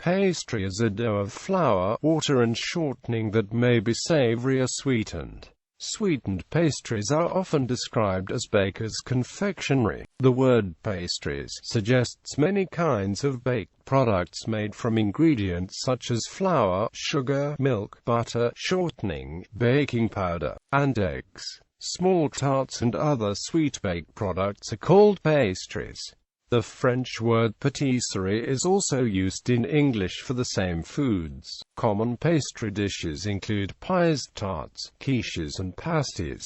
Pastry is a dough of flour, water and shortening that may be savoury or sweetened. Sweetened pastries are often described as baker's confectionery. The word pastries suggests many kinds of baked products made from ingredients such as flour, sugar, milk, butter, shortening, baking powder, and eggs. Small tarts and other sweet baked products are called pastries. The French word pâtisserie is also used in English for the same foods. Common pastry dishes include pies, tarts, quiches and pasties.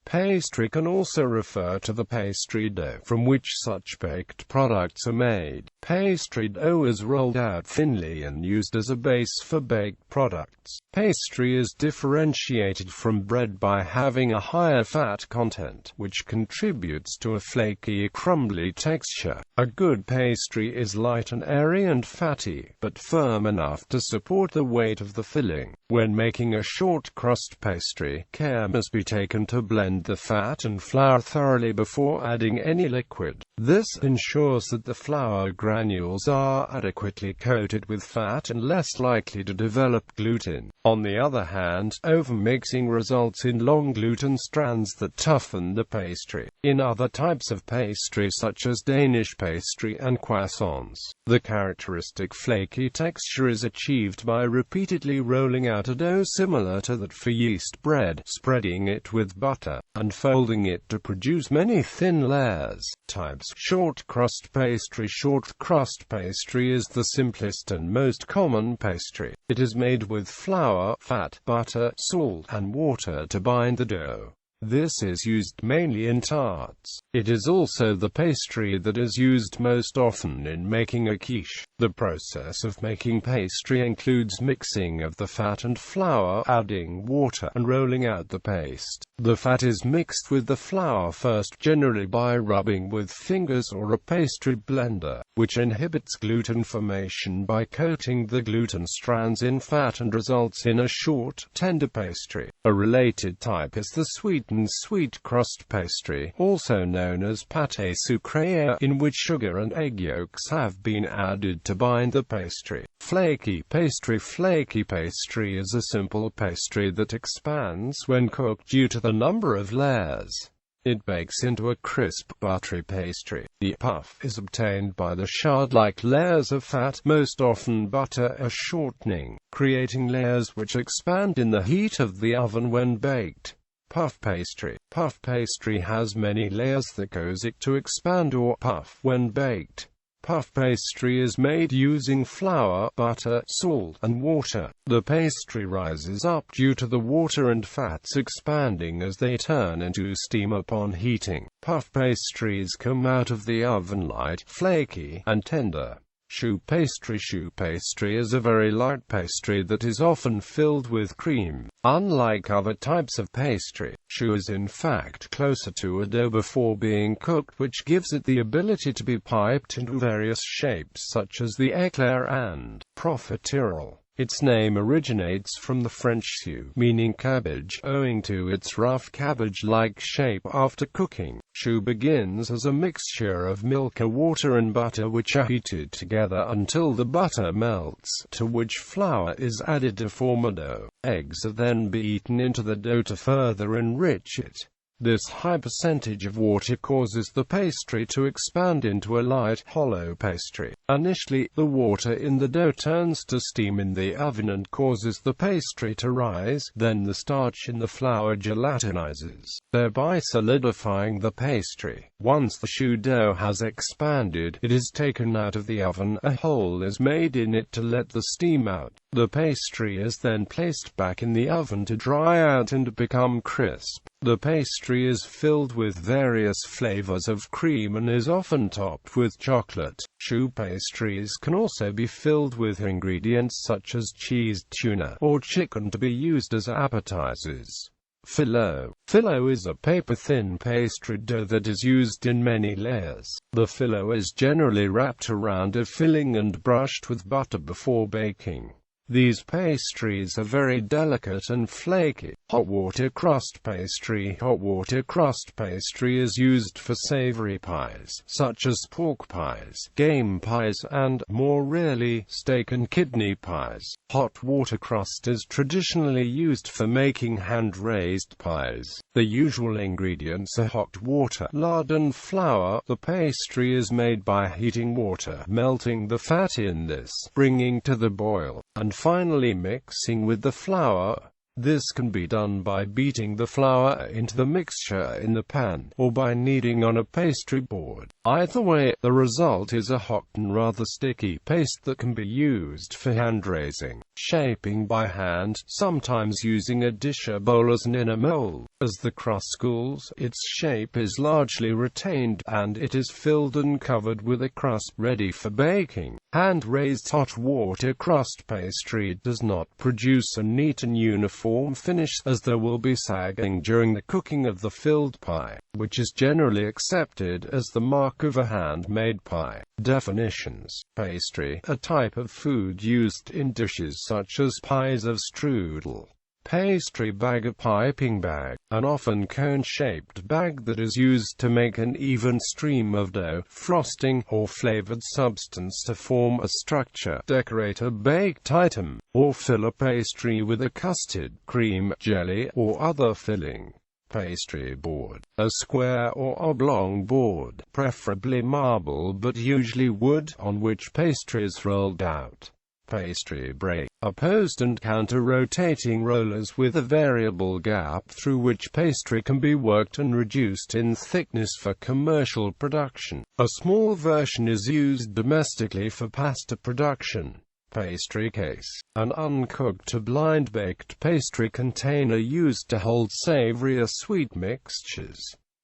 Pastry can also refer to the pastry dough from which such baked products are made. Pastry dough is rolled out thinly and used as a base for baked products. Pastry is differentiated from bread by having a higher fat content, which contributes to a flaky, crumbly texture. A good pastry is light and airy and fatty, but firm enough to support the weight of the filling. When making a short crust pastry, care must be taken to blend the fat and flour thoroughly before adding any liquid. This ensures that the flour granules are adequately coated with fat and less likely to develop gluten. On the other hand, overmixing results in long gluten strands that toughen the pastry. In other types of pastry such as Danish pastry and croissants, the characteristic flaky texture is achieved by repeatedly rolling out a dough similar to that for yeast bread, spreading it with butter, and folding it to produce many thin layers. Types: short crust pastry. Short crust pastry is the simplest and most common pastry. It is made with flour, fat, butter, salt, and water to bind the dough. This is used mainly in tarts. It is also the pastry that is used most often in making a quiche. The process of making pastry includes mixing of the fat and flour, adding water, and rolling out the paste. The fat is mixed with the flour first, generally by rubbing with fingers or a pastry blender, which inhibits gluten formation by coating the gluten strands in fat and results in a short, tender pastry. A related type is the sweetened sweet crust pastry, also known as pâté sucré, in which sugar and egg yolks have been added to bind the pastry. Flaky pastry. Flaky pastry is a simple pastry that expands when cooked due to the number of layers. It bakes into a crisp, buttery pastry. The puff is obtained by the shard-like layers of fat, most often butter, or shortening, creating layers which expand in the heat of the oven when baked. Puff pastry. Puff pastry has many layers that cause it to expand or puff when baked. Puff pastry is made using flour, butter, salt, and water. The pastry rises up due to the water and fats expanding as they turn into steam upon heating. Puff pastries come out of the oven light, flaky, and tender. Choux pastry. Choux pastry is a very light pastry that is often filled with cream. Unlike other types of pastry, choux is in fact closer to a dough before being cooked, which gives it the ability to be piped into various shapes such as the éclair and profiterole. Its name originates from the French choux, meaning cabbage, owing to its rough cabbage-like shape after cooking. Choux begins as a mixture of milk, water and butter which are heated together until the butter melts, to which flour is added to form a dough. Eggs are then beaten into the dough to further enrich it. This high percentage of water causes the pastry to expand into a light, hollow pastry. Initially, the water in the dough turns to steam in the oven and causes the pastry to rise, then the starch in the flour gelatinizes, thereby solidifying the pastry. Once the choux dough has expanded, it is taken out of the oven. A hole is made in it to let the steam out. The pastry is then placed back in the oven to dry out and become crisp. The pastry is filled with various flavors of cream and is often topped with chocolate. Choux pastries can also be filled with ingredients such as cheese, tuna, or chicken to be used as appetizers. Fillot. Fillot is a paper-thin pastry dough that is used in many layers. The fillot is generally wrapped around a filling and brushed with butter before baking. These pastries are very delicate and flaky. Hot water crust pastry. Hot water crust pastry is used for savoury pies, such as pork pies, game pies, and, more rarely, steak and kidney pies. Hot water crust is traditionally used for making hand-raised pies. The usual ingredients are hot water, lard and flour. The pastry is made by heating water, melting the fat in this, bringing to the boil, and finally mixing with the flour. This can be done by beating the flour into the mixture in the pan, or by kneading on a pastry board. Either way, the result is a hot and rather sticky paste that can be used for hand-raising, shaping by hand, sometimes using a dish or bowl as an inner mold. As the crust cools, its shape is largely retained, and it is filled and covered with a crust ready for baking. Hand-raised hot water crust pastry does not produce a neat and uniform finish, as there will be sagging during the cooking of the filled pie, which is generally accepted as the mark of a hand-made pie. Definitions. Pastry, a type of food used in dishes such as pies of strudel. Pastry bag, a piping bag, an often cone-shaped bag that is used to make an even stream of dough, frosting, or flavored substance to form a structure. Decorate a baked item, or fill a pastry with a custard, cream, jelly, or other filling. Pastry board, a square or oblong board, preferably marble but usually wood, on which pastry is rolled out. Pastry break, a post and counter rotating rollers with a variable gap through which pastry can be worked and reduced in thickness for commercial production. A small version is used domestically for pasta production. Pastry case, an uncooked or blind-baked pastry container used to hold savoury or sweet mixtures.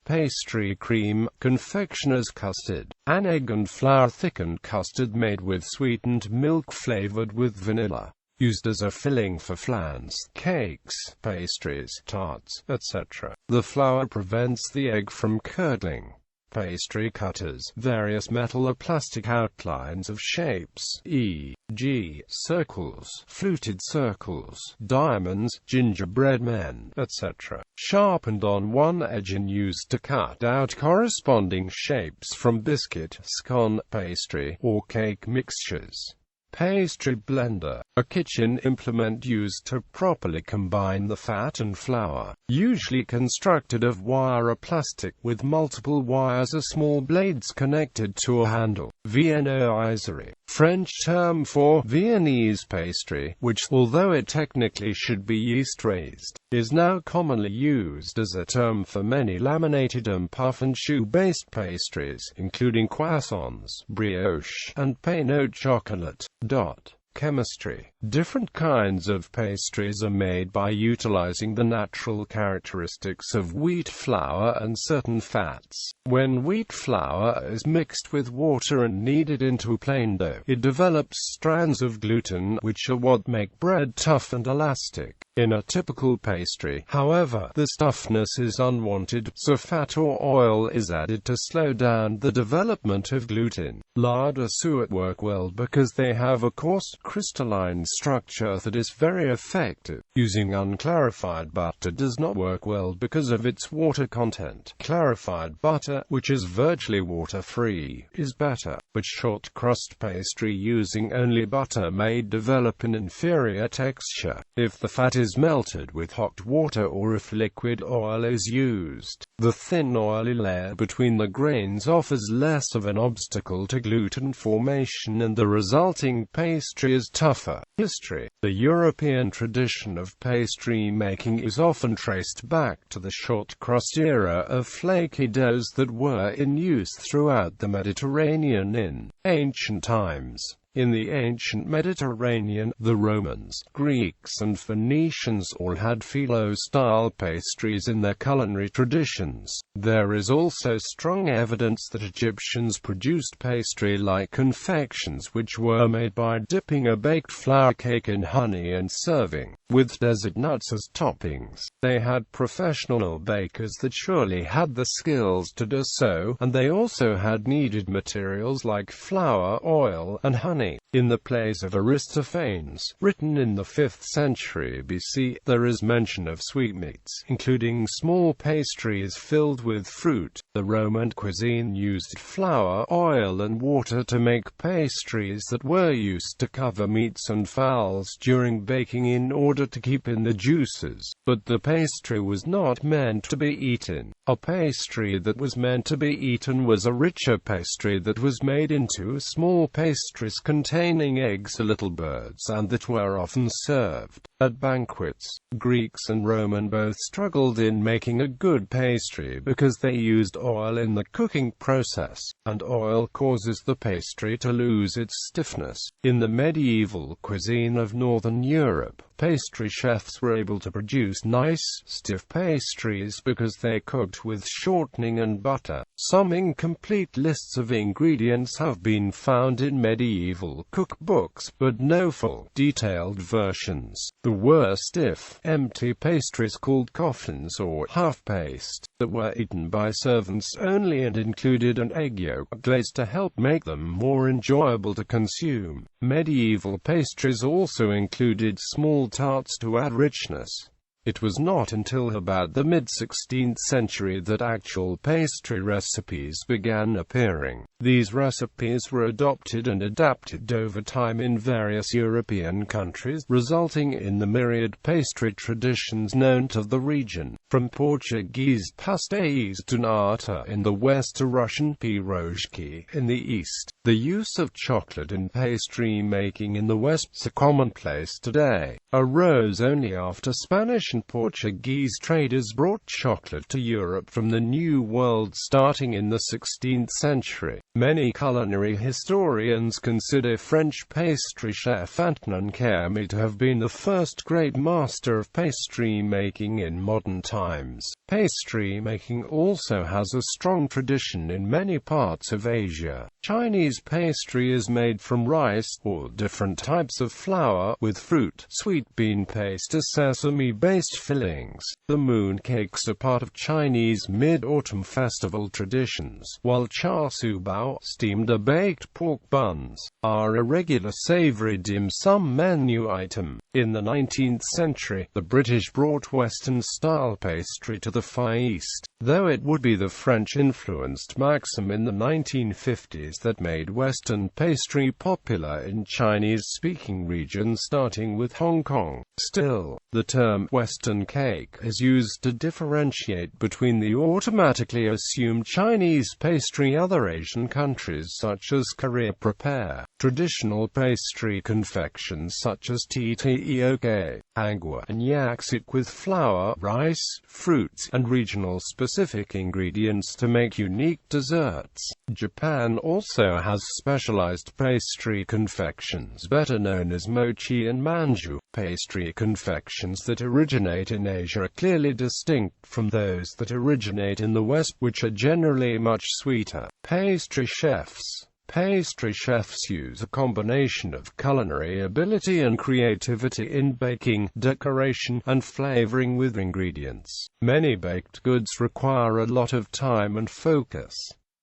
Pastry cream, confectioner's custard, an egg and flour thickened custard made with sweetened milk flavored with vanilla, used as a filling for flans, cakes, pastries, tarts, etc. The flour prevents the egg from curdling. Pastry cutters, various metal or plastic outlines of shapes, e.g., circles, fluted circles, diamonds, gingerbread men, etc., sharpened on one edge and used to cut out corresponding shapes from biscuit, scone, pastry, or cake mixtures. Pastry blender, a kitchen implement used to properly combine the fat and flour, usually constructed of wire or plastic with multiple wires or small blades connected to a handle. Viennoiserie, French term for Viennese pastry, which, although it technically should be yeast-raised, is now commonly used as a term for many laminated and puff and choux-based pastries, including croissants, brioche, and pain au chocolat. Chemistry. Different kinds of pastries are made by utilizing the natural characteristics of wheat flour and certain fats. When wheat flour is mixed with water and kneaded into plain dough, it develops strands of gluten, which are what make bread tough and elastic. In a typical pastry, however, this toughness is unwanted, so fat or oil is added to slow down the development of gluten. Lard or suet work well because they have a coarse, crystalline structure that is very effective. Using unclarified butter does not work well because of its water content. Clarified butter, which is virtually water-free, is better, but short crust pastry using only butter may develop an inferior texture if the fat is melted with hot water or if liquid oil is used. The thin oily layer between the grains offers less of an obstacle to gluten formation and the resulting pastry is tougher. History. The European tradition of pastry making is often traced back to the short crust era of flaky doughs that were in use throughout the Mediterranean in ancient times. In the ancient Mediterranean, the Romans, Greeks and Phoenicians all had phyllo-style pastries in their culinary traditions. There is also strong evidence that Egyptians produced pastry-like confections which were made by dipping a baked flour cake in honey and serving with desert nuts as toppings. They had professional bakers that surely had the skills to do so, and they also had needed materials like flour, oil, and honey. honey. In the plays of Aristophanes, written in the 5th century BC, there is mention of sweetmeats, including small pastries filled with fruit. The Roman cuisine used flour, oil and water to make pastries that were used to cover meats and fowls during baking in order to keep in the juices. But the pastry was not meant to be eaten. A pastry that was meant to be eaten was a richer pastry that was made into small pastries containing eggs or little birds, and that were often served at banquets. Greeks and Roman both struggled in making a good pastry because they used oil in the cooking process, and oil causes the pastry to lose its stiffness. In the medieval cuisine of Northern Europe, pastry chefs were able to produce nice, stiff pastries because they cooked with shortening and butter. Some incomplete lists of ingredients have been found in medieval cookbooks, but no full, detailed versions. There were stiff, empty pastries called coffins or half-paste, that were eaten by servants only and included an egg yolk glaze to help make them more enjoyable to consume. Medieval pastries also included small tarts to add richness. It was not until about the mid-16th century that actual pastry recipes began appearing. These recipes were adopted and adapted over time in various European countries, resulting in the myriad pastry traditions known to the region, from Portuguese pastéis to nata in the west to Russian pirojki in the east. The use of chocolate in pastry making in the West is commonplace today, arose only after Spanish and Portuguese traders brought chocolate to Europe from the New World starting in the 16th century. Many culinary historians consider French pastry chef Antonin Carême to have been the first great master of pastry making in modern times. Pastry making also has a strong tradition in many parts of Asia. Chinese pastry is made from rice, or different types of flour, with fruit, sweet bean paste or sesame-based fillings. The mooncakes are part of Chinese mid-autumn festival traditions, while char siu bao, steamed or baked pork buns, are a regular savoury dim sum menu item. In the 19th century, the British brought Western-style pastry to the Far East, though it would be the French-influenced Maxim in the 1950s that made Western pastry popular in Chinese-speaking regions starting with Hong Kong. Still, the term Western cake is used to differentiate between the automatically assumed Chinese pastry other Asian countries such as Korea prepare. Traditional pastry confections such as tteok, hangua, and yakseuk with flour, rice, fruits, and regional specific ingredients to make unique desserts. Japan also has specialized pastry confections better known as mochi and manju. Pastry confections that originate in Asia are clearly distinct from those that originate in the West, which are generally much sweeter. Pastry chefs use a combination of culinary ability and creativity in baking, decoration, and flavoring with ingredients. Many baked goods require a lot of time and focus.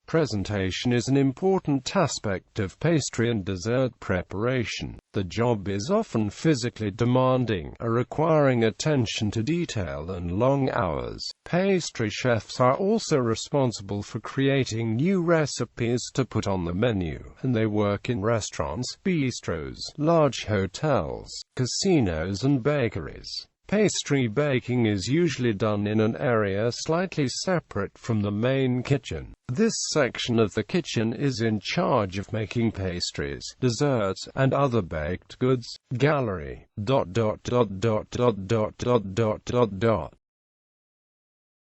Presentation is an important aspect of pastry and dessert preparation. The job is often physically demanding, requiring attention to detail and long hours. Pastry chefs are also responsible for creating new recipes to put on the menu, and they work in restaurants, bistros, large hotels, casinos and bakeries. Pastry baking is usually done in an area slightly separate from the main kitchen. This section of the kitchen is in charge of making pastries, desserts, and other baked goods. Gallery.